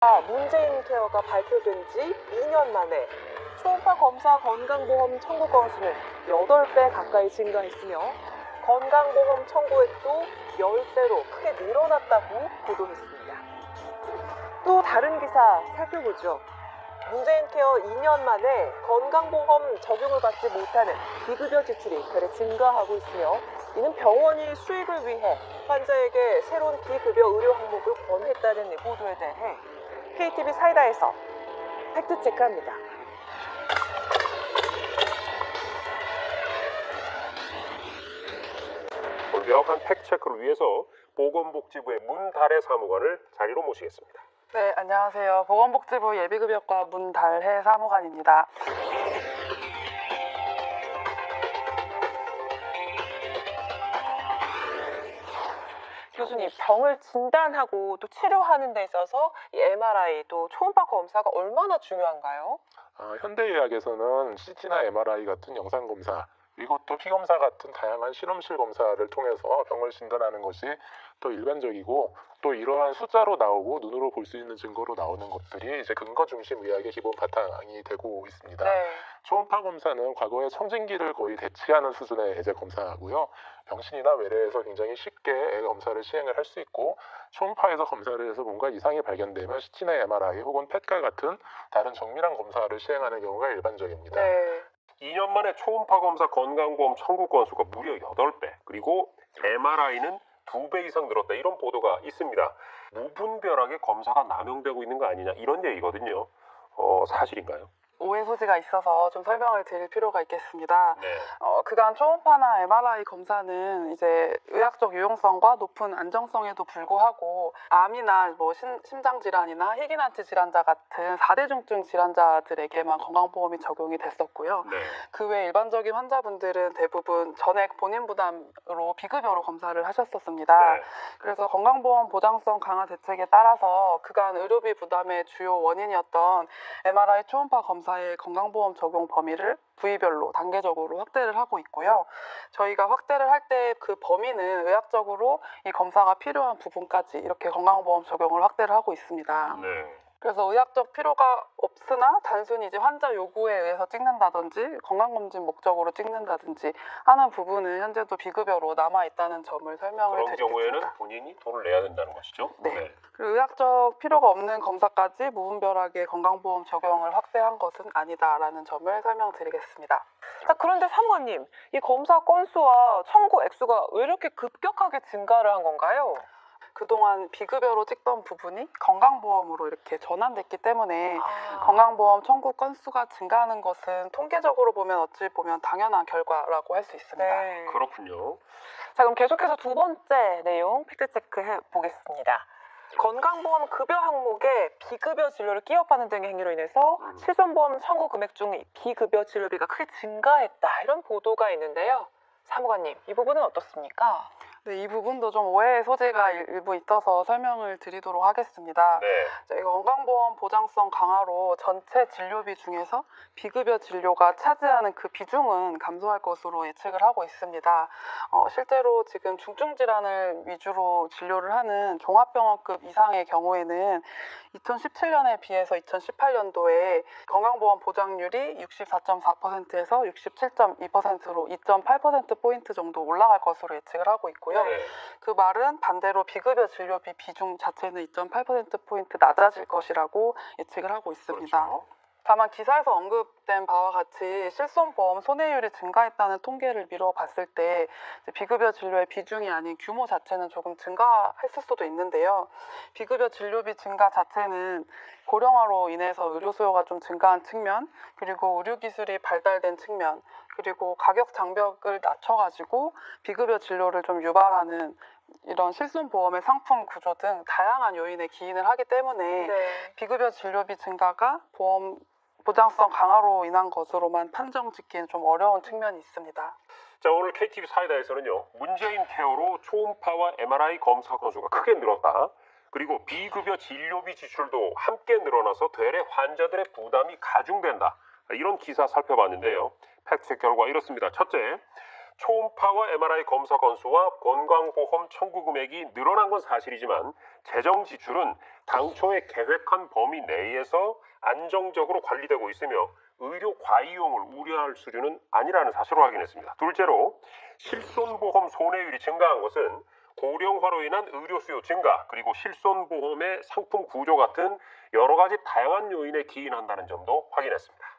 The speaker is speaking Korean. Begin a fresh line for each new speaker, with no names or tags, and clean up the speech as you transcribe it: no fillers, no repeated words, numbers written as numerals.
문재인 케어가 발표된 지 2년 만에 초음파 검사 건강보험 청구 건수는 8배 가까이 증가했으며 건강보험 청구액도 10배로 크게 늘어났다고 보도했습니다. 또 다른 기사 살펴보죠. 문재인 케어 2년 만에 건강보험 적용을 받지 못하는 비급여 지출이 되레 증가하고 있으며 이는 병원이 수익을 위해 환자에게 새로운 비급여 의료 항목을 권했다는 보도에 대해 KTV 사이다에서 팩트체크합니다.
명확한 팩트체크를 위해서 보건복지부의 문달해 사무관을 자리로 모시겠습니다.
네, 안녕하세요. 보건복지부 예비급여과 문달해 사무관입니다.
교수님, 병을 진단하고 또 치료하는 데 있어서 이 MRI 또 초음파 검사가 얼마나 중요한가요?
현대의학에서는 CT나 MRI 같은 영상검사, 그리고 또 피검사 같은 다양한 실험실 검사를 통해서 병을 진단하는 것이 또 일반적이고, 또 이러한 숫자로 나오고 눈으로 볼 수 있는 증거로 나오는 것들이 이제 근거 중심 의학의 기본 바탕이 되고 있습니다.
네.
초음파 검사는 과거의 청진기를 거의 대체하는 수준의 이제 검사하고요. 병신이나 외래에서 굉장히 쉽게 검사를 시행을 할 수 있고, 초음파에서 검사를 해서 뭔가 이상이 발견되면 CT나 MRI 혹은 펫과 같은 다른 정밀한 검사를 시행하는 경우가 일반적입니다.
네.
2년 만에 초음파 검사 건강보험 청구 건수가 무려 8배, 그리고 MRI는 2배 이상 늘었다, 이런 보도가 있습니다. 무분별하게 검사가 남용되고 있는 거 아니냐, 이런 얘기거든요. 사실인가요?
오해 소지가 있어서 좀 설명을 드릴 필요가 있겠습니다.
네.
그간 초음파나 MRI 검사는 이제 의학적 유용성과 높은 안정성에도 불구하고 암이나 심장 질환이나 희귀난치 질환자 같은 4대중증 질환자들에게만 건강보험이 적용이 됐었고요.
네.
그 외 일반적인 환자분들은 대부분 전액 본인 부담으로 비급여로 검사를 하셨었습니다.
네.
그래서 건강보험 보장성 강화 대책에 따라서 그간 의료비 부담의 주요 원인이었던 MRI 초음파 검사의 건강보험 적용 범위를 부위별로 단계적으로 확대를 하고 있고요. 저희가 확대를 할 때 그 범위는 의학적으로 이 검사가 필요한 부분까지 이렇게 건강보험 적용을 확대를 하고 있습니다.
네.
그래서 의학적 필요가 없으나 단순히 이제 환자 요구에 의해서 찍는다든지 건강검진 목적으로 찍는다든지 하는 부분은 현재도 비급여로 남아있다는 점을 설명을
그런
드리겠습니다.
경우에는 본인이 돈을 내야 된다는 것이죠?
네. 그리고 의학적 필요가 없는 검사까지 무분별하게 건강보험 적용을 확대한 것은 아니다라는 점을 설명드리겠습니다.
자, 그런데 사무관님, 이 검사 건수와 청구 액수가 왜 이렇게 급격하게 증가를 한 건가요?
그동안 비급여로 찍던 부분이 건강보험으로 이렇게 전환됐기 때문에 건강보험 청구 건수가 증가하는 것은 통계적으로 보면 어찌 보면 당연한 결과라고 할 수 있습니다.
네.
그렇군요.
자, 그럼 계속해서 두 번째 내용 팩트체크 해보겠습니다. 건강보험 급여 항목에 비급여 진료를 끼워파는 등의 행위로 인해서 실손보험 청구 금액 중 비급여 진료비가 크게 증가했다, 이런 보도가 있는데요. 사무관님, 이 부분은 어떻습니까?
네, 이 부분도 좀 오해의 소지가 일부 있어서 설명을 드리도록 하겠습니다.
네.
저희가 건강보험 보장성 강화로 전체 진료비 중에서 비급여 진료가 차지하는 그 비중은 감소할 것으로 예측을 하고 있습니다. 실제로 지금 중증 질환을 위주로 진료를 하는 종합병원급 이상의 경우에는 2017년에 비해서 2018년도에 건강보험 보장률이 64.4%에서 67.2%로 2.8%포인트 정도 올라갈 것으로 예측을 하고 있고요.
네.
그 말은 반대로 비급여 진료비 비중 자체는 2.8%포인트 낮아질 것이라고 예측을 하고 있습니다.
그렇죠.
다만 기사에서 언급된 바와 같이 실손보험 손해율이 증가했다는 통계를 미루어 봤을 때 비급여 진료의 비중이 아닌 규모 자체는 조금 증가했을 수도 있는데요. 비급여 진료비 증가 자체는 고령화로 인해서 의료 수요가 좀 증가한 측면, 그리고 의료기술이 발달된 측면, 그리고 가격 장벽을 낮춰가지고 비급여 진료를 좀 유발하는 이런 실손보험의 상품 구조 등 다양한 요인에 기인을 하기 때문에 비급여 진료비 증가가 보험 보장성 강화로 인한 것으로만 판정 짓기는 좀 어려운 측면이 있습니다.
자, 오늘 KTV 사이다에서는요, 문재인 케어로 초음파와 MRI 검사 건수가 크게 늘었다, 그리고 비급여 진료비 지출도 함께 늘어나서 되레 환자들의 부담이 가중된다, 이런 기사 살펴봤는데요. 팩트 결과 이렇습니다. 첫째, 초음파와 MRI 검사 건수와 건강보험 청구 금액이 늘어난 건 사실이지만 재정 지출은 당초에 계획한 범위 내에서 안정적으로 관리되고 있으며 의료 과이용을 우려할 수준은 아니라는 사실을 확인했습니다. 둘째로 실손보험 손해율이 증가한 것은 고령화로 인한 의료 수요 증가 그리고 실손보험의 상품 구조 같은 여러 가지 다양한 요인에 기인한다는 점도 확인했습니다.